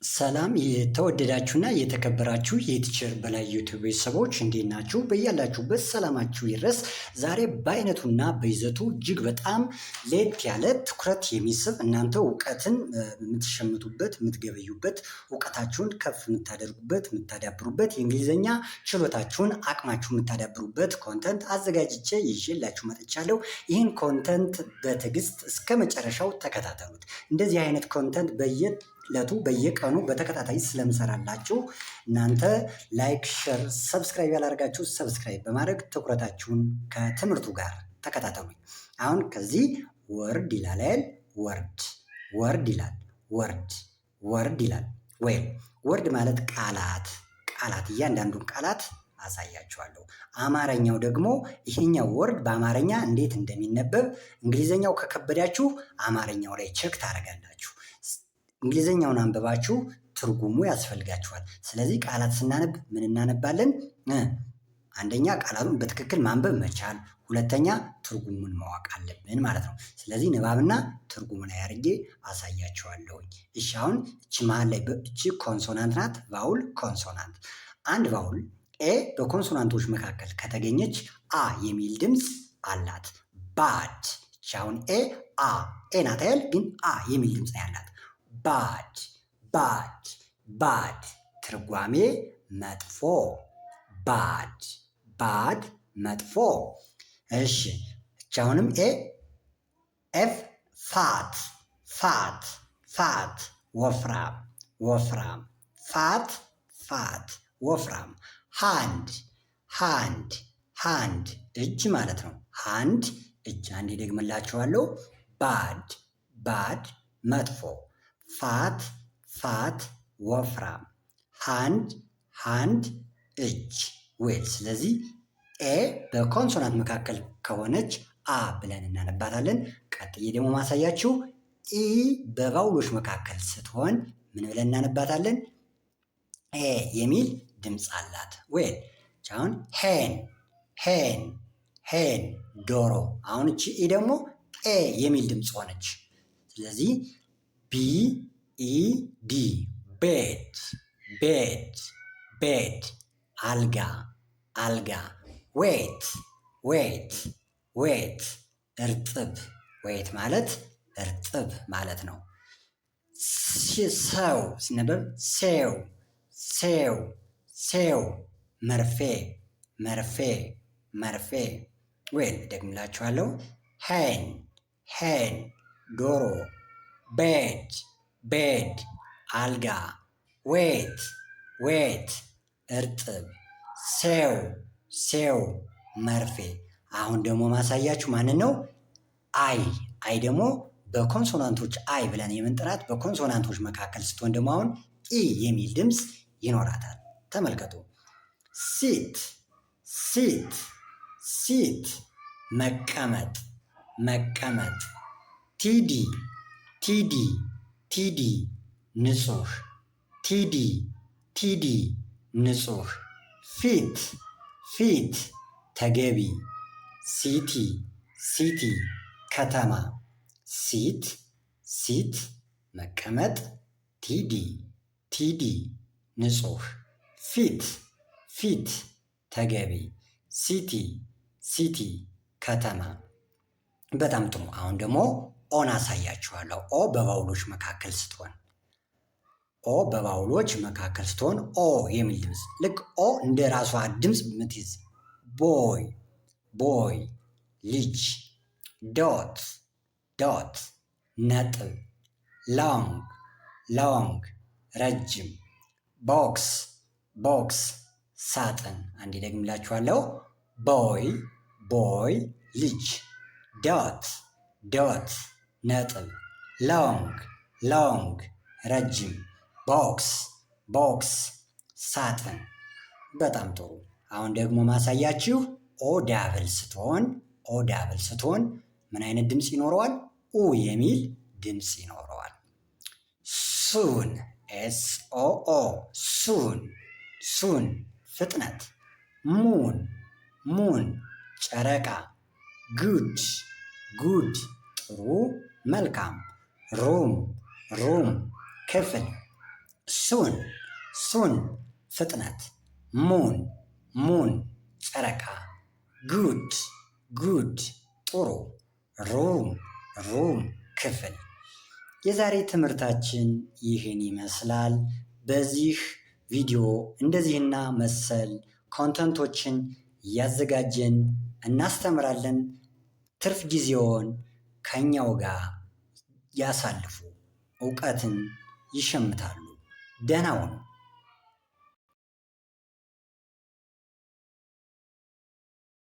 ሰላም የተወደዳችሁና የተከበራችሁ የቲቸር በላይ ዩቲዩብ ቤተሰቦች እንዴት ናችሁ? በያላችሁበት ሰላማችሁ ይድረስ። ዛሬ በአይነቱና በይዘቱ እጅግ በጣም ለየት ያለ ትኩረት የሚስብ እናንተ እውቀትን የምትሸምቱበት፣ የምትገበዩበት፣ እውቀታችሁን ከፍ የምታደርጉበት፣ የምታዳብሩበት፣ የእንግሊዝኛ ችሎታችሁን አቅማችሁ የምታዳብሩበት ኮንተንት አዘጋጅቼ ይዤላችሁ መጥቻለሁ። ይህን ኮንተንት በትዕግስት እስከ መጨረሻው ተከታተሉት። እንደዚህ አይነት ኮንተንት በየቀኑ በተከታታይ ስለምሰራላችሁ እናንተ ላይክ፣ ሼር፣ ሰብስክራይብ ያላደርጋችሁ ሰብስክራይብ በማድረግ ትኩረታችሁን ከትምህርቱ ጋር ተከታተሉኝ። አሁን ከዚህ ወርድ ይላል አይደል? ወርድ ይላል። ወርድ ይላል። ወይም ወርድ ማለት ቃላት እያንዳንዱን ቃላት አሳያችኋለሁ። አማርኛው ደግሞ ይሄኛው ወርድ በአማርኛ እንዴት እንደሚነበብ እንግሊዘኛው ከከበዳችሁ አማርኛው ላይ ቼክ ታደርጋላችሁ። እንግሊዘኛውን አንብባችሁ ትርጉሙ ያስፈልጋችኋል። ስለዚህ ቃላት ስናነብ ምን እናነባለን? አንደኛ ቃላቱን በትክክል ማንበብ መቻል፣ ሁለተኛ ትርጉሙን ማወቅ አለብን ማለት ነው። ስለዚህ ንባብና ትርጉሙ ላይ አድርጌ አሳያችኋለሁኝ። እሺ አሁን እቺ መሀል ላይ እቺ ኮንሶናንት ናት፣ ቫውል ኮንሶናንት። አንድ ቫውል ኤ በኮንሶናንቶች መካከል ከተገኘች አ የሚል ድምፅ አላት። ባድ። እቺ አሁን ኤ ናት አይደል? ግን አ የሚል ድምፅ ያላት ባድ ትርጓሜ መጥፎ። ባድ መጥፎ። እሺ እቺ አሁንም ኤፍ ፋት ወፍራም ወፍራም። ሃንድ እጅ ማለት ነው። ሃንድ እጅ። አንዴ ደግመላችኋለሁ። ባድ መጥፎ፣ ፋት ወፍራም፣ ሃንድ እጅ። ዌል ስለዚህ ኤ በኮንሶናንት መካከል ከሆነች አ ብለን እናነባታለን። ቀጥዬ ደግሞ ማሳያችሁ ኢ በቫውሎች መካከል ስትሆን ምን ብለን እናነባታለን? ኤ የሚል ድምፅ አላት። ዌል አሁን ሄን ዶሮ። አሁን እቺ ኢ ደግሞ ኤ የሚል ድምፅ ሆነች። ስለዚህ BED ቤድ አልጋ ዌት እርጥብ። ዌት ማለት እርጥብ ማለት ነው። ሰው ሲነበብ ሴው መርፌ። ዌል ደግምላችኋለሁ። ሄን ዶሮ፣ ቤድ አልጋ፣ ዌት እርጥብ፣ ሴው መርፌ። አሁን ደግሞ ማሳያችሁ ማንን ነው? አይ ደግሞ በኮንሶናንቶች አይ ብለን የምንጠራት በኮንሶናንቶች መካከል ስትሆን ደግሞ አሁን ኢ የሚል ድምፅ ይኖራታል። ተመልከቱ። ሲት መቀመጥ። ቲዲ ንጹህ፣ ንጹህ። ፊት ተገቢ። ሲቲ ከተማ። ሲት መቀመጥ፣ ቲዲ ንጹህ፣ ፊት ተገቢ፣ ሲቲ ከተማ። በጣም ጥሩ። አሁን ደግሞ ኦን አሳያችኋለሁ። ኦ በቫውሎች መካከል ስትሆን ኦ የሚል ድምፅ ልክ ኦ እንደ ራሷ ድምፅ የምትይዝ ቦይ ልጅ፣ ዶት ነጥብ፣ ሎንግ ረጅም፣ ቦክስ ሳጥን። አንዴ ደግምላችኋለሁ። ቦይ ልጅ፣ ዶት ነጥብ፣ ሎንግ ረጅም፣ ቦክስ ሳጥን። በጣም ጥሩ። አሁን ደግሞ ማሳያችሁ ኦ ዳብል ስትሆን ምን አይነት ድምፅ ይኖረዋል? ኡ የሚል ድምፅ ይኖረዋል። ሱን SOO ሱን ፍጥነት። ሙን ጨረቃ። ጉድ ጥሩ መልካም። ሩም ክፍል። ሱን ሱን ፍጥነት። ሙን ሙን ጨረቃ። ጉድ ጉድ ጥሩ። ሩም ሩም ክፍል። የዛሬ ትምህርታችን ይህን ይመስላል። በዚህ ቪዲዮ እንደዚህና መሰል ኮንተንቶችን እያዘጋጀን እናስተምራለን። ትርፍ ጊዜውን ከኛው ጋር ያሳልፉ፣ እውቀትን ይሸምታሉ። ደህና ሁኑ።